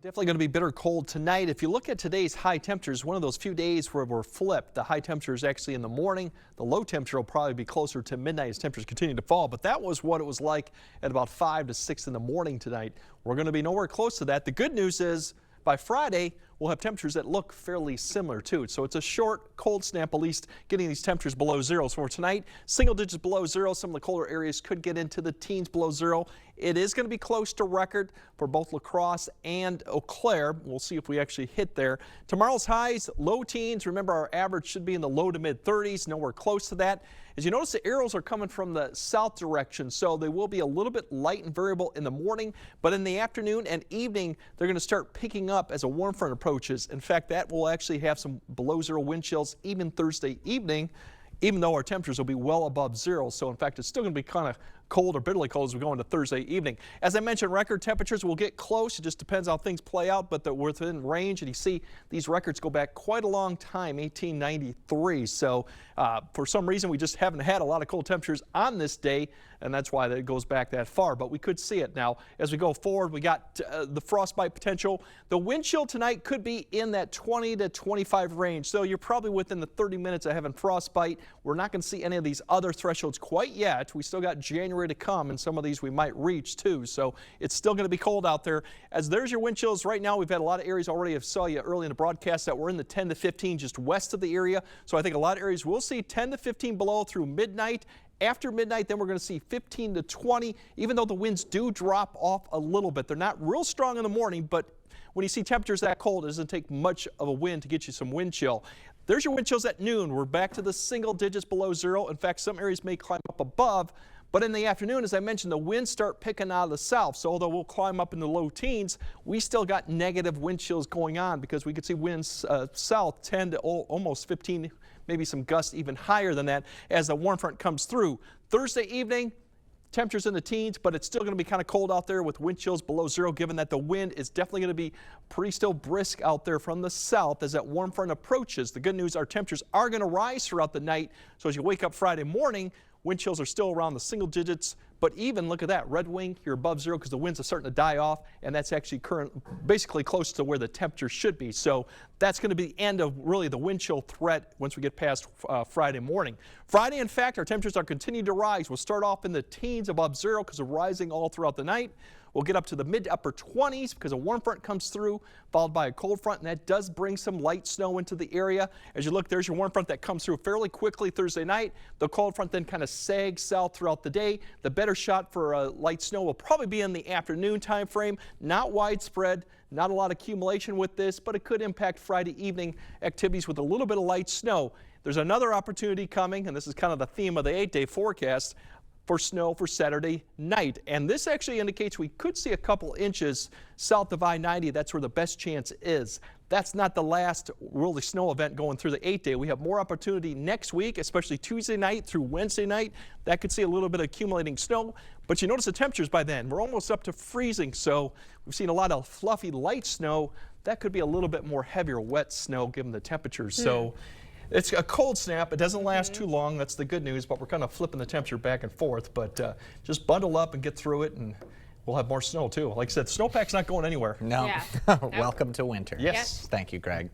Definitely going to be bitter cold tonight. If you look at today's high temperatures, one of those few days where we're flipped. The high temperature is actually in the morning. The low temperature will probably be closer to midnight as temperatures continue to fall. But that was what it was like at about 5 to 6 in the morning tonight. We're going to be nowhere close to that. The good news is by Friday, we'll have temperatures that look fairly similar to it. So it's a short cold snap, at least getting these temperatures below zero. So for tonight, single digits below zero. Some of the colder areas could get into the teens below zero. It is going to be close to record for both La Crosse and Eau Claire. We'll see if we actually hit there. Tomorrow's highs, low teens. Remember, our average should be in the low to mid 30s, nowhere close to that. As you notice, the arrows are coming from the south direction, so they will be a little bit light and variable in the morning, but in the afternoon and evening, they're going to start picking up as a warm front approaches. In fact, that will actually have some below zero wind chills even Thursday evening, even though our temperatures will be well above zero. So in fact, it's still going to be kind of cold or bitterly cold as we go into Thursday evening. As I mentioned, record temperatures will get close. It just depends how things play out, but they're within range. And you see these records go back quite a long time, 1893. So for some reason, we just haven't had a lot of cold temperatures on this day, and that's why it goes back that far. But we could see it now as we go forward. We got the frostbite potential. The wind chill tonight could be in that 20 to 25 range. So you're probably within the 30 minutes of having frostbite. We're not going to see any of these other thresholds quite yet. We still got January to come, and some of these we might reach too. So it's still going to be cold out there. As there's your wind chills right now, we've had a lot of areas already. I saw you early in the broadcast that we're in the 10 to 15 just west of the area. So I think a lot of areas will see 10 to 15 below through midnight. After midnight, then we're going to see 15 to 20, even though the winds do drop off a little bit. They're not real strong in the morning, but when you see temperatures that cold, it doesn't take much of a wind to get you some wind chill. There's your wind chills at noon. We're back to the single digits below zero. In fact, some areas may climb up above. But in the afternoon, as I mentioned, the winds start picking out of the south. So although we'll climb up in the low teens, we still got negative wind chills going on because we could see winds south 10 to almost 15, maybe some gusts even higher than that as the warm front comes through. Thursday evening, temperatures in the teens, but it's still going to be kind of cold out there with wind chills below zero, given that the wind is definitely going to be pretty still brisk out there from the south as that warm front approaches. The good news, our temperatures are going to rise throughout the night. So as you wake up Friday morning, wind chills are still around the single digits, but even look at that, Red Wing, you're above zero because the winds are starting to die off, and that's actually basically close to where the temperature should be. So that's going to be the end of really the wind chill threat once we get past Friday morning. Friday, in fact, our temperatures are continuing to rise. We'll start off in the teens above zero because of rising all throughout the night. We'll get up to the mid to upper 20s because a warm front comes through, followed by a cold front, and that does bring some light snow into the area. As you look, there's your warm front that comes through fairly quickly Thursday night. The cold front then kind of sags south throughout the day. The better shot for light snow will probably be in the afternoon time frame. Not widespread, not a lot of accumulation with this, but it could impact Friday evening activities with a little bit of light snow. There's another opportunity coming, and this is kind of the theme of the 8-day forecast, for snow for Saturday night. And this actually indicates we could see a couple inches south of I-90. That's where the best chance is. That's not the last really snow event going through the 8-day. We have more opportunity next week, especially Tuesday night through Wednesday night. That could see a little bit of accumulating snow. But you notice the temperatures by then. We're almost up to freezing. So we've seen a lot of fluffy light snow. That could be a little bit more heavier wet snow given the temperatures. So it's a cold snap. It doesn't last too long. That's the good news, but we're kind of flipping the temperature back and forth. But just bundle up and get through it, and we'll have more snow, too. Like I said, snowpack's not going anywhere. No. Yeah. Welcome to winter. Yes. Thank you, Greg.